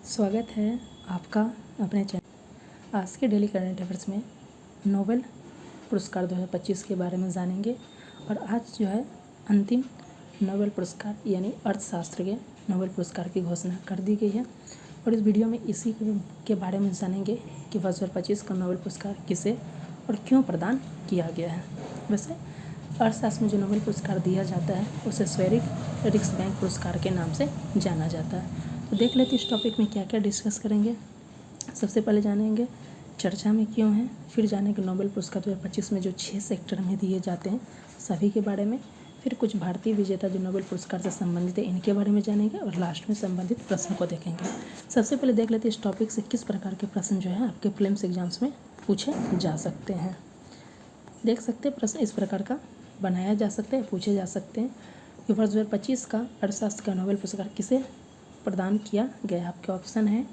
स्वागत है आपका अपने चैनल। आज के डेली करंट अफेयर्स में नोबेल पुरस्कार 2025 के बारे में जानेंगे। और आज जो है अंतिम नोबेल पुरस्कार यानी अर्थशास्त्र के नोबेल पुरस्कार की घोषणा कर दी गई है। और इस वीडियो में इसी के बारे में जानेंगे कि 2025 का नोबेल पुरस्कार किसे और क्यों प्रदान किया गया है। वैसे अर्थशास्त्र में जो नोबेल पुरस्कार दिया जाता है उसे स्वेरिक रिक्सबैंक पुरस्कार के नाम से जाना जाता है। तो देख लेते इस टॉपिक में क्या क्या डिस्कस करेंगे। सबसे पहले जानेंगे चर्चा में क्यों है, फिर जानेंगे नोबेल पुरस्कार 2025 में जो 6 सेक्टर में दिए जाते हैं सभी के बारे में, फिर कुछ भारतीय विजेता जो नोबेल पुरस्कार से संबंधित है इनके बारे में जानेंगे और लास्ट में संबंधित प्रश्न को देखेंगे। सबसे पहले देख लेते इस टॉपिक से किस प्रकार के प्रश्न जो है आपके प्रीलिम्स एग्जाम्स में पूछे जा सकते हैं। देख सकते हैं प्रश्न इस प्रकार का बनाया जा सकता है, पूछे जा सकते हैं कि वर्ष 2025 का अर्थशास्त्र का नोबेल पुरस्कार किसे प्रदान किया गया। आपके ऑप्शन है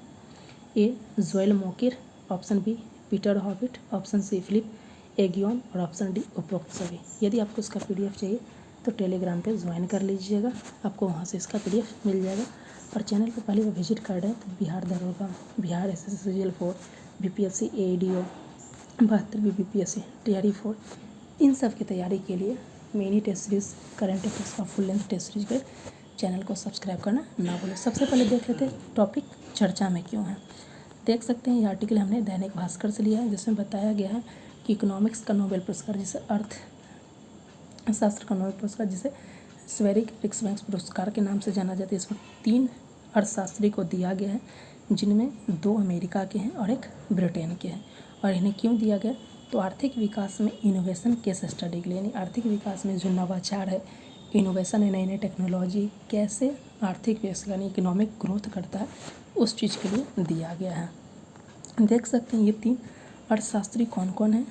A Joel Mokyr, option B Peter Howitt, option C Philippe Aghion और ऑप्शन डी उपरोक्त सभी। यदि आपको इसका पीडीएफ चाहिए तो टेलीग्राम पे ज्वाइन कर लीजिएगा, आपको वहाँ से इसका पीडीएफ मिल जाएगा। और चैनल को पहली बार विजिट कर रहे हैं तो बिहार दरोगा, Bihar SSC 4, BPSC AEDO 72, BPSC TRE 4 इन सब की तैयारी के लिए mini test series current affairs का फुल लेंथ टेस्ट सीरीज के चैनल को सब्सक्राइब करना ना भूलें। सबसे पहले देख लेते हैं टॉपिक चर्चा में क्यों है। देख सकते हैं ये आर्टिकल हमने दैनिक भास्कर से लिया है जिसमें बताया गया है कि इकोनॉमिक्स का नोबेल पुरस्कार जिसे अर्थशास्त्र का नोबेल पुरस्कार जिसे स्वेरिक रिक्सबैंक पुरस्कार के नाम से जाना जाता है, इसमें 3 अर्थशास्त्री को दिया गया है जिनमें 2 अमेरिका के हैं और 1 ब्रिटेन के हैं। और इन्हें क्यों दिया गया तो आर्थिक विकास में इनोवेशन केस स्टडी के लिए, यानी आर्थिक विकास में जो नवाचार है, इनोवेशन है, नई नई टेक्नोलॉजी कैसे आर्थिक विकास यानी इकोनॉमिक ग्रोथ करता है उस चीज़ के लिए दिया गया है। देख सकते हैं ये 3 अर्थशास्त्री कौन कौन हैं।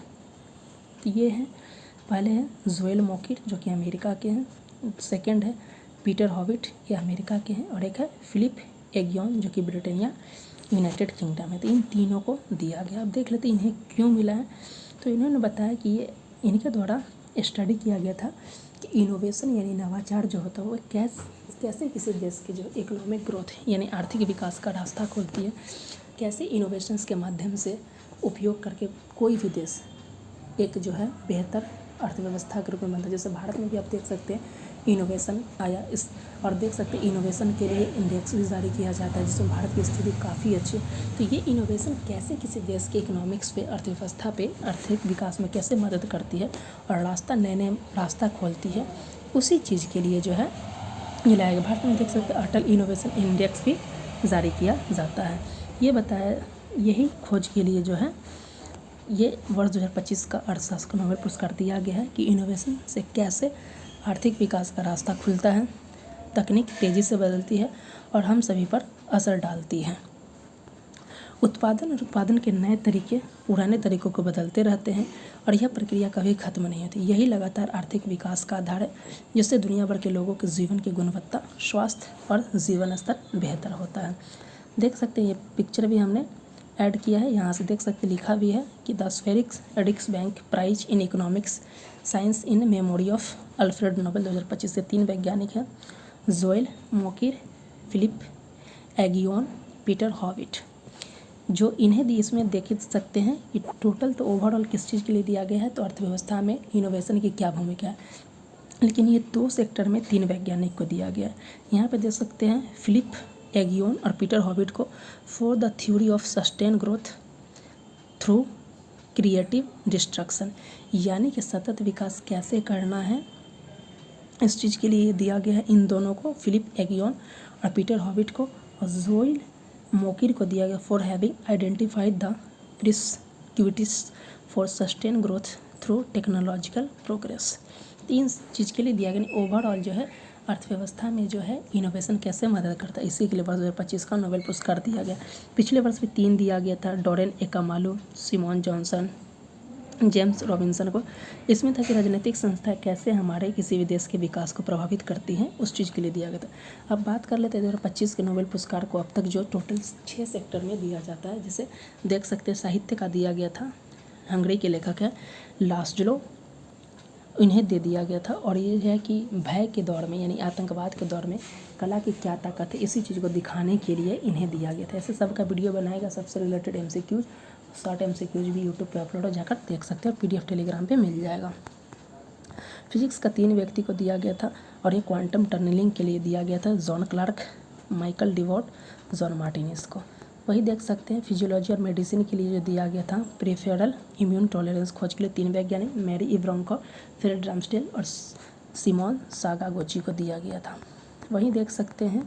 तो ये हैं, पहले हैं जोएल मोकिर जो कि अमेरिका के हैं, सेकंड है पीटर हॉबिट ये अमेरिका के हैं और एक है फिलिप एगियोन जो कि ब्रिटेनिया यूनाइटेड किंगडम है। तो इन तीनों को दिया गया। अब देख लेते हैं इन्हें क्यों मिला है। तो इन्होंने बताया कि ये इनके द्वारा स्टडी किया गया था कि इनोवेशन यानी नवाचार जो होता है वो कैसे किसी देश के जो इकोनॉमिक ग्रोथ यानी आर्थिक विकास का रास्ता खोलती है, कैसे इनोवेशंस के माध्यम से उपयोग करके कोई भी देश एक जो है बेहतर अर्थव्यवस्था के रूप में बनता है। जैसे भारत में भी आप देख सकते हैं इनोवेशन आया इस, और देख सकते हैं इनोवेशन के लिए इंडेक्स भी जारी किया जाता है जिसमें भारत की स्थिति काफ़ी अच्छी है। तो ये इनोवेशन कैसे किसी देश के इकोनॉमिक्स पे, अर्थव्यवस्था पे, आर्थिक विकास में कैसे मदद करती है और नए नए रास्ता खोलती है, उसी चीज़ के लिए जो है ये लाया गया। भारत में देख सकते हैं अटल इनोवेशन इंडेक्स भी जारी किया जाता है। ये बताया यही खोज के लिए जो है ये वर्ष 2025 का अर्थशास्त्र का नोबेल पुरस्कार दिया गया है कि इनोवेशन से कैसे आर्थिक विकास का रास्ता खुलता है, तकनीक तेज़ी से बदलती है और हम सभी पर असर डालती है। उत्पादन और उत्पादन के नए तरीके पुराने तरीकों को बदलते रहते हैं और यह प्रक्रिया कभी खत्म नहीं होती। यही लगातार आर्थिक विकास का आधार है जिससे दुनिया भर के लोगों के जीवन की गुणवत्ता, स्वास्थ्य और जीवन स्तर बेहतर होता है। देख सकते हैं ये पिक्चर भी हमने ऐड किया है, यहाँ से देख सकते लिखा भी है कि the Sveriges Riksbank prize in economics science in memory of Alfred Nobel 2025 से 3 वैज्ञानिक हैं, Joel Mokyr, Philippe Aghion, Peter Howitt, जो इन्हें दी। इसमें देख सकते हैं कि टोटल तो ओवरऑल किस चीज़ के लिए दिया गया है तो अर्थव्यवस्था में इनोवेशन की क्या भूमिका है, लेकिन ये 2 सेक्टर में 3 वैज्ञानिक को दिया गया है। यहाँ पे देख सकते हैं फिलिप एगियोन और पीटर हॉबिट को for the theory of sustain growth through creative destruction, यानी कि सतत विकास कैसे करना है इस चीज़ के लिए दिया गया है इन दोनों को, फिलिप एगियोन और पीटर हॉबिट को। और जोएल मोकिर को दिया गया for having identified the prerequisites for sustain growth through technological progress. 3 चीज़ के लिए दिया गया। ओवरऑल जो है अर्थव्यवस्था में जो है इनोवेशन कैसे मदद करता है इसी के लिए वर्ष 2025 का नोबेल पुरस्कार दिया गया। पिछले वर्ष भी 3 दिया गया था, Daron Acemoglu, Simon Johnson, James Robinson को। इसमें था कि राजनीतिक संस्थाएं कैसे हमारे किसी भी देश के विकास को प्रभावित करती हैं उस चीज़ के लिए दिया गया था। अब बात कर लेते हैं 2025 के नोबेल पुरस्कार को अब तक जो टोटल 6 सेक्टर में दिया जाता है, जिसे देख सकते हैं साहित्य का दिया गया था, हंगरी के लेखक है लास्लो इन्हें दे दिया गया था। और ये है कि भय के दौर में यानी आतंकवाद के दौर में कला की क्या ताकत है, इसी चीज़ को दिखाने के लिए इन्हें दिया गया था। ऐसे सबका वीडियो बनाएगा, सबसे रिलेटेड MCQs, शॉर्ट MCQs भी यूट्यूब पे अपलोड हो, जाकर देख सकते हो, PDF टेलीग्राम पे मिल जाएगा। फिजिक्स का 3 व्यक्ति को दिया गया था और ये क्वांटम टनलिंग के लिए दिया गया था, जॉन क्लार्क, माइकल डिवॉट, जॉन मार्टिनेज को। वही देख सकते हैं फिजियोलॉजी और मेडिसिन के लिए जो दिया गया था, प्रेफरल इम्यून टॉलरेंस खोज के लिए 3 वैज्ञानिक, मैरी इब्राम को, फ्रेड रामस्टेल और सिमोन सागागोची को दिया गया था। वहीं देख सकते हैं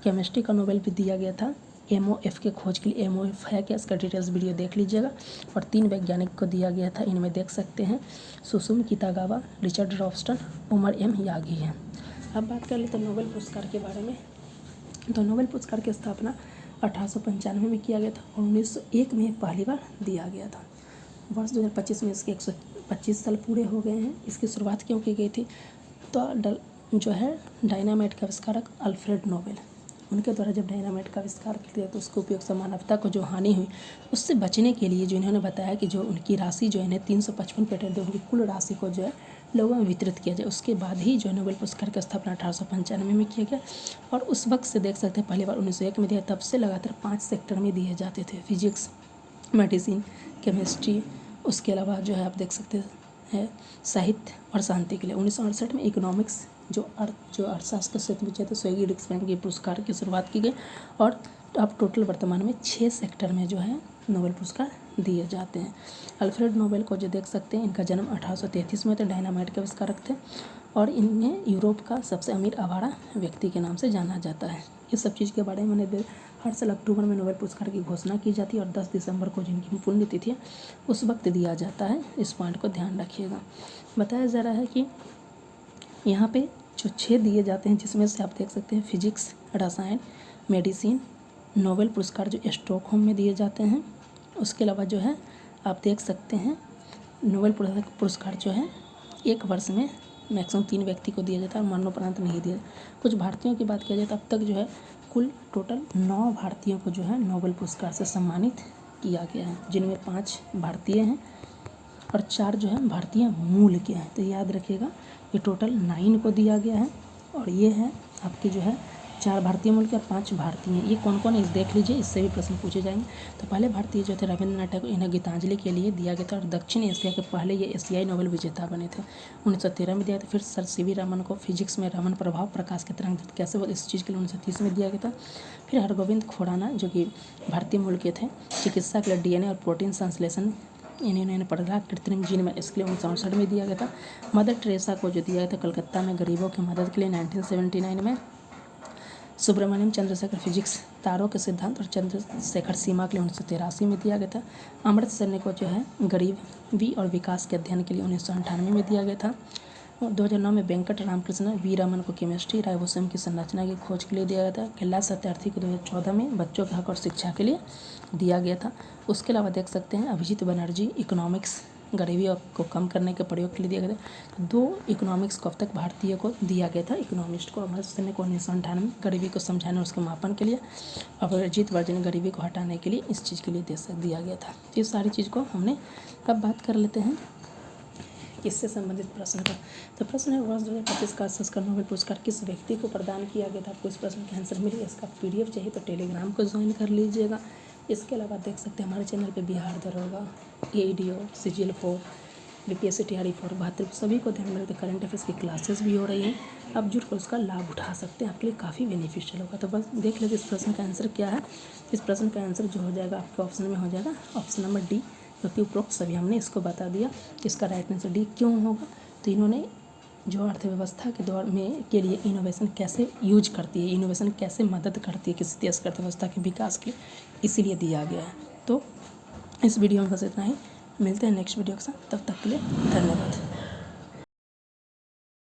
केमिस्ट्री का नोबेल भी दिया गया था MOF के खोज के लिए। MOF है क्या, इसका डिटेल्स वीडियो देख लीजिएगा। और 3 वैज्ञानिक को दिया गया था, इनमें देख सकते हैं Susumu Kitagawa, Richard Robson, Omar M Yaghi हैं। अब बात कर लेते हैं नोबेल पुरस्कार के बारे में। तो नोबेल पुरस्कार की स्थापना 1895 में किया गया था और 1901 में पहली बार दिया गया था। वर्ष 2025 में इसके 125 साल पूरे हो गए हैं। इसकी शुरुआत क्यों की गई थी, तो जो है डायनामाइट का आविष्कारक अल्फ्रेड नोबेल, उनके द्वारा जब डायनामाइट का आविष्कार किया तो उसके उपयोग से मानवता को जो हानि हुई उससे बचने के लिए जो इन्होंने बताया कि जो उनकी राशि जो है 355 पेटेंट, उनकी कुल राशि को जो है लोगों में वितरित किया जाए। उसके बाद ही जो नोबेल पुरस्कार की स्थापना 1895 में किया गया और उस वक्त से देख सकते हैं पहली बार 1901 में दिया, तब से लगातार 5 सेक्टर में दिए जाते थे, फिजिक्स, मेडिसिन, केमिस्ट्री, उसके अलावा जो है आप देख सकते हैं साहित्य और शांति के लिए। 1968 में इकोनॉमिक्स जो अर्थशास्त्र के क्षेत्र में थे, स्वेगी डिक्समैन के पुरस्कार की शुरुआत की गई और अब टोटल वर्तमान में 6 सेक्टर में जो है नोबेल पुरस्कार दिए जाते हैं। अल्फ्रेड नोबेल को जो देख सकते हैं, इनका जन्म 1833 में थे, डायनामाइट के आविष्कारक थे और इन्हें यूरोप का सबसे अमीर आवारा व्यक्ति के नाम से जाना जाता है। इस सब चीज़ के बारे में मैंने हर साल अक्टूबर में नोबेल पुरस्कार की घोषणा की जाती है और 10 दिसंबर को जिनकी पुण्यतिथि है उस वक्त दिया जाता है। इस पॉइंट को ध्यान रखिएगा। बताया जा रहा है कि यहाँ पे जो 6 दिए जाते हैं, जिसमें से आप देख सकते हैं फिजिक्स, रसायन, मेडिसिन, नोबेल पुरस्कार जो स्टॉकहोम में दिए जाते हैं। उसके अलावा जो है आप देख सकते हैं नोबेल पुरस्कार जो है 1 वर्ष में मैक्सिमम 3 व्यक्ति को दिया जाता है, मरणोपरांत नहीं दिया। कुछ भारतीयों की बात किया जाए तो अब तक जो है कुल टोटल 9 भारतीयों को जो है नोबेल पुरस्कार से सम्मानित किया गया है, जिनमें 5 भारतीय हैं और 4 जो है भारतीय मूल के हैं। तो याद रखिएगा ये टोटल 9 को दिया गया है और ये है आपके जो है 4 भारतीय मूल के और 5 भारतीय हैं। ये कौन कौन है इस देख लीजिए, इससे भी प्रश्न पूछे जाएंगे। तो पहले भारतीय जो थे रविंद्रनाथ टैगोर, इन्हें गीतांजलि के लिए दिया गया था और दक्षिण एशिया के पहले ये एशियाई नोबेल विजेता बने थे। 1913 में दिया था। फिर सर CV रमन को फिजिक्स में रमन प्रभाव प्रकाश के तरंग कैसे वो इस चीज़ के लिए 1930 में दिया गया था। फिर हरगोविंद खुराना जो कि भारतीय मूल के थे, चिकित्सा के लिए DNA और प्रोटीन संश्लेषण इन्होंने पढ़ा, कृत्रिम जीन में, इसके लिए 1968 में दिया गया था। मदर टेरेसा को जो दिया गया था कलकत्ता में गरीबों की मदद के लिए 1979 में। सुब्रमण्यम चंद्रशेखर फिजिक्स, तारों के सिद्धांत और चंद्रशेखर सीमा के लिए 1983 में दिया गया था। अमृत सेन को जो है गरीबी और विकास के अध्ययन के लिए 1998 में दिया गया था। 2009 में वेंकट रामकृष्ण वी रमन को केमिस्ट्री, राइबोसोम की संरचना की खोज के लिए दिया गया था। कैलाश सत्यार्थी को 2014 में बच्चों के हक और शिक्षा के लिए दिया गया था। उसके अलावा देख सकते हैं अभिजीत बनर्जी इकोनॉमिक्स, गरीबी को कम करने के प्रयोग के लिए दिया गया था। 2 इकोनॉमिक्स को अब तक भारतीय को दिया गया था, इकोनॉमिस्ट को। अमृत सेन को 1998 में गरीबी को समझाने और उसके मापन के लिए, अभिजीत वर्जन गरीबी को हटाने के लिए इस चीज़ के लिए दिया गया था। ये सारी चीज़ को हमने अब बात कर लेते हैं किससे संबंधित प्रश्न का। तो प्रश्न है वर्ष 2025 का अर्थशास्त्र का नोबेल पुरस्कार किस व्यक्ति को प्रदान किया गया था। आपको इस प्रश्न का आंसर मिलेगा। इसका PDF चाहिए तो टेलीग्राम को ज्वाइन कर लीजिएगा। इसके अलावा देख सकते हैं हमारे चैनल पे बिहार दरोगा, AEDO, CGL 4, BPSC TRE 4 72 सभी को ध्यान में रखते करंट अफेयर्स की क्लासेस भी हो रही हैं। आप जुड़कर उसका लाभ उठा सकते हैं, आपके लिए काफ़ी बेनिफिशियल होगा। तो बस देख लेते इस प्रश्न का आंसर क्या है। इस प्रश्न का आंसर जो हो जाएगा आपके ऑप्शन में हो जाएगा ऑप्शन नंबर D, क्योंकि उपरोक्त सभी हमने इसको बता दिया। इसका राइट आंसर D क्यों होगा, तो इन्होंने जो अर्थव्यवस्था के दौर में के लिए इनोवेशन कैसे यूज करती है, इनोवेशन कैसे मदद करती है किसी देश की अर्थव्यवस्था के विकास के लिए, इसीलिए दिया गया है। तो इस वीडियो में बस इतना ही, मिलते हैं नेक्स्ट वीडियो के साथ, तब तक के लिए धन्यवाद।